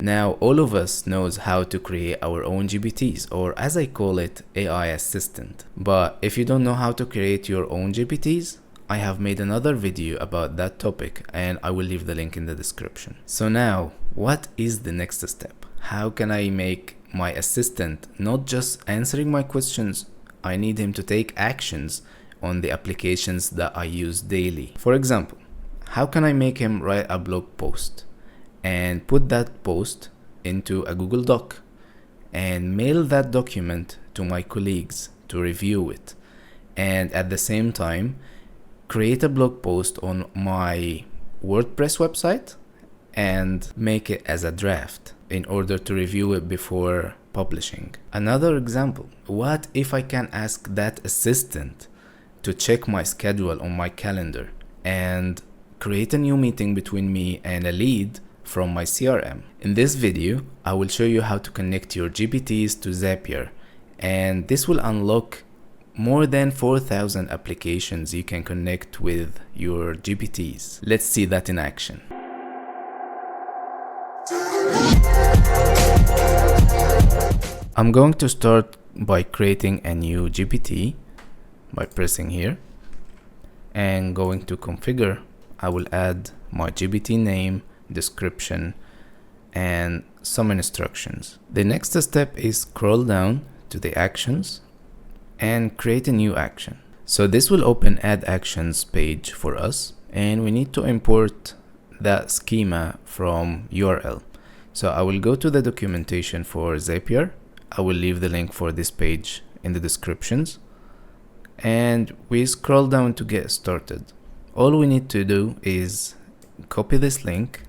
Now, all of us knows how to create our own GPTs, or as I call it, AI assistant. But if you don't know how to create your own GPTs, I have made another video about that topic and I will leave the link in the description. So now, what is the next step? How can I make my assistant not just answering my questions? I need him to take actions on the applications that I use daily. For example, how can I make him write a blog post and put that post into a Google Doc and mail that document to my colleagues to review it, and at the same time create a blog post on my WordPress website and make it as a draft in order to review it before publishing. Another example, what if I can ask that assistant to check my schedule on my calendar and create a new meeting between me and a lead from my CRM? In this video, I will show you how to connect your GPTs to Zapier, and this will unlock more than 4,000 applications you can connect with your GPTs. Let's see that in action. I'm going to start by creating a new GPT by pressing here and going to configure. I will add my GPT name, description, and some instructions. The next step is scroll down to the actions and create a new action. So this will open add actions page for us, and we need to import that schema from URL. So I will go to the documentation for Zapier. I will leave the link for this page in the descriptions, and we scroll down to get started. All we need to do is copy this link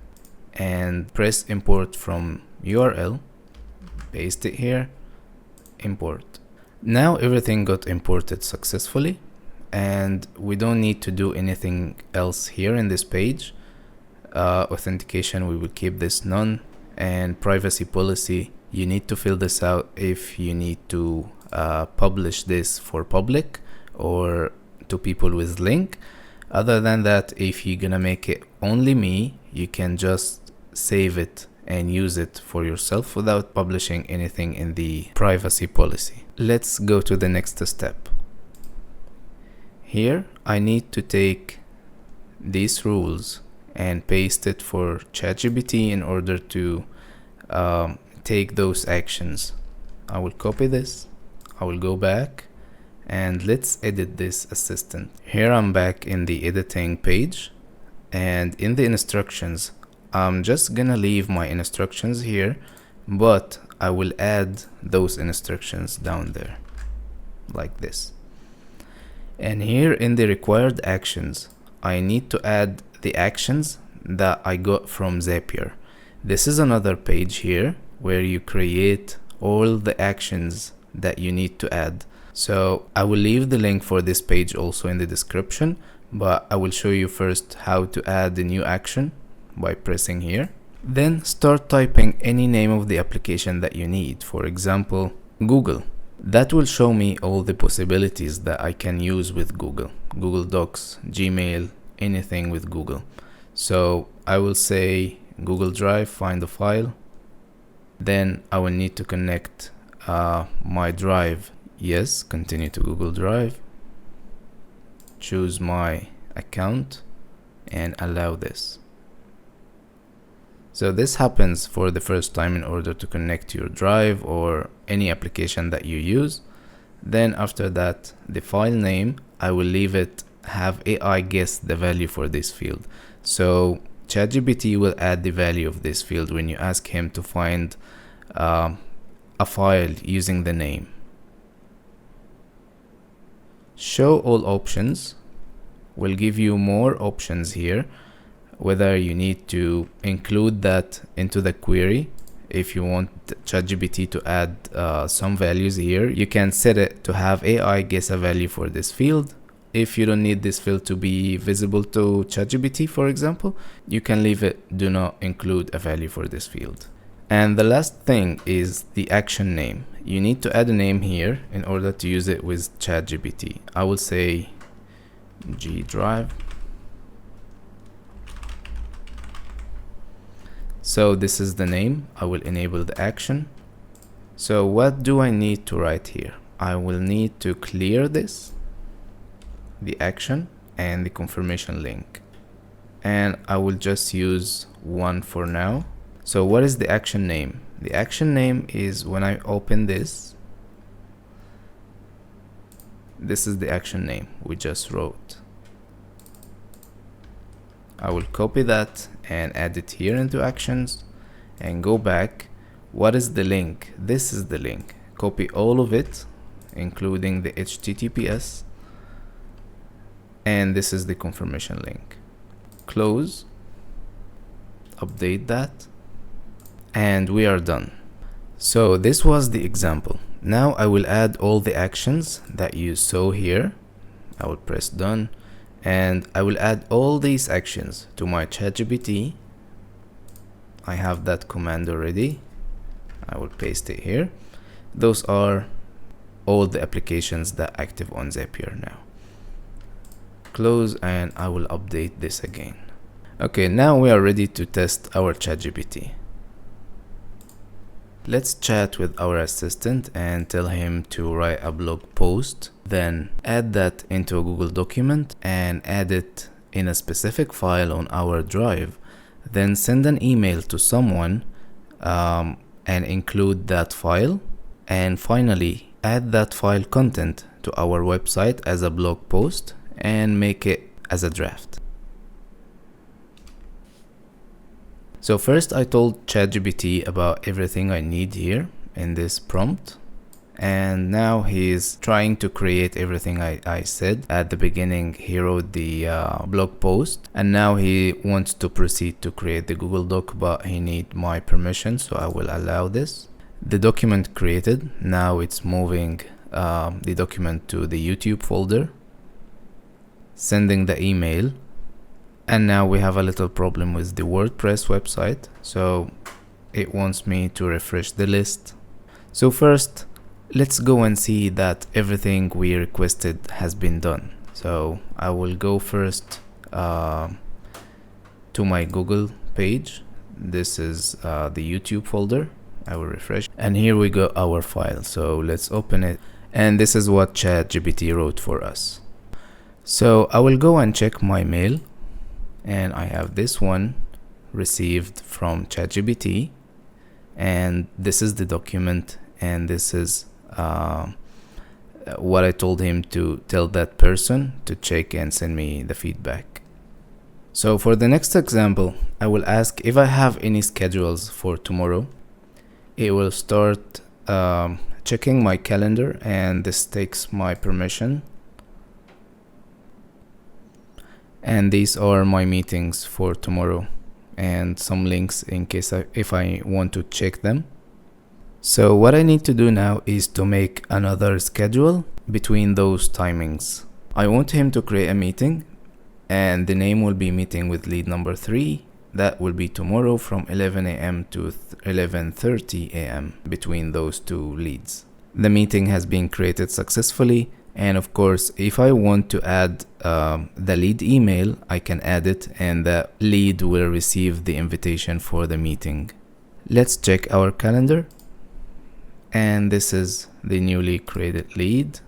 and press import from URL, paste it here, import. Now everything got imported successfully, and we don't need to do anything else here in this page. Authentication, we will keep this none, and privacy policy, you need to fill this out if you need to publish this for public or to people with link. Other than that, if you're gonna make it only me, you can just save it and use it for yourself without publishing anything in the privacy policy. Let's go to the next step. Here I need to take these rules and paste it for ChatGPT in order to take those actions. I will copy this, I will go back, and let's edit this assistant. Here I'm back in the editing page, and in the instructions I'm just gonna leave my instructions here, but I will add those instructions down there like this. And here in the required actions, I need to add the actions that I got from Zapier. This is another page here where you create all the actions that you need to add. So I will leave the link for this page also in the description, but I will show you first how to add the new action by pressing here. Then start typing any name of the application that you need. For example, Google. That will show me all the possibilities that I can use with Google. Google Docs, Gmail, anything with Google. So I will say Google Drive, find the file. Then I will need to connect my drive. Yes, continue to Google Drive. Choose my account and allow this. So this happens for the first time in order to connect your drive or any application that you use. Then after that, the file name, I will leave it, have AI guess the value for this field. So ChatGPT will add the value of this field when you ask him to find a file using the name. Show all options will give you more options here, whether you need to include that into the query. If you want ChatGPT to add some values here, you can set it to have AI guess a value for this field. If you don't need this field to be visible to ChatGPT, for example, you can leave it do not include a value for this field. And the last thing is the action name. You need to add a name here in order to use it with ChatGPT. I will say G Drive. So this is the name. I will enable the action. So what do I need to write here? I will need to clear this, the action and the confirmation link. And I will just use one for now. So what is the action name? The action name is when I open this is the action name we just wrote. I will copy that and add it here into actions and go back. What is the link? This is the link. Copy all of it, including the HTTPS, and this is the confirmation link. Close, update that, and we are done. So this was the example. Now I will add all the actions that you saw here. I will press done, and I will add all these actions to my ChatGPT. I have that command already. I will paste it here. Those are all the applications that are active on Zapier now. Close, and I will update this again. Okay, now we are ready to test our ChatGPT. Let's chat with our assistant and tell him to write a blog post, then add that into a Google document and add it in a specific file on our drive, then send an email to someone and include that file, and finally add that file content to our website as a blog post and make it as a draft. So first I told ChatGPT about everything I need here in this prompt, and now he's trying to create everything I said at the beginning. He wrote the blog post, and now he wants to proceed to create the Google Doc, but he needs my permission, so I will allow this. The document created, now it's moving the document to the YouTube folder, sending the email. And now we have a little problem with the WordPress website, so it wants me to refresh the list. So first, let's go and see that everything we requested has been done. So I will go first to my Google page. This is the YouTube folder. I will refresh, and here we go, our file. So let's open it, and this is what ChatGPT wrote for us. So I will go and check my mail, and I have this one received from ChatGPT, and this is the document, and this is what I told him to tell that person to check and send me the feedback. So for the next example, I will ask if I have any schedules for tomorrow. It will start checking my calendar, and this takes my permission. And these are my meetings for tomorrow, and some links in case if I want to check them. So what I need to do now is to make another schedule between those timings. I want him to create a meeting, and the name will be meeting with lead number 3. That will be tomorrow from 11 a.m. to 11:30 a.m. between those two leads. The meeting has been created successfully. And of course, if I want to add the lead email, I can add it, and the lead will receive the invitation for the meeting. Let's check our calendar, and this is the newly created lead,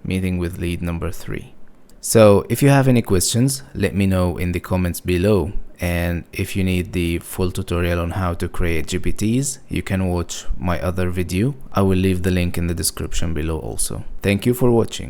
meeting with lead number 3. So if you have any questions, let me know in the comments below. And if you need the full tutorial on how to create GPTs, you can watch my other video. I will leave the link in the description below also. Thank you for watching.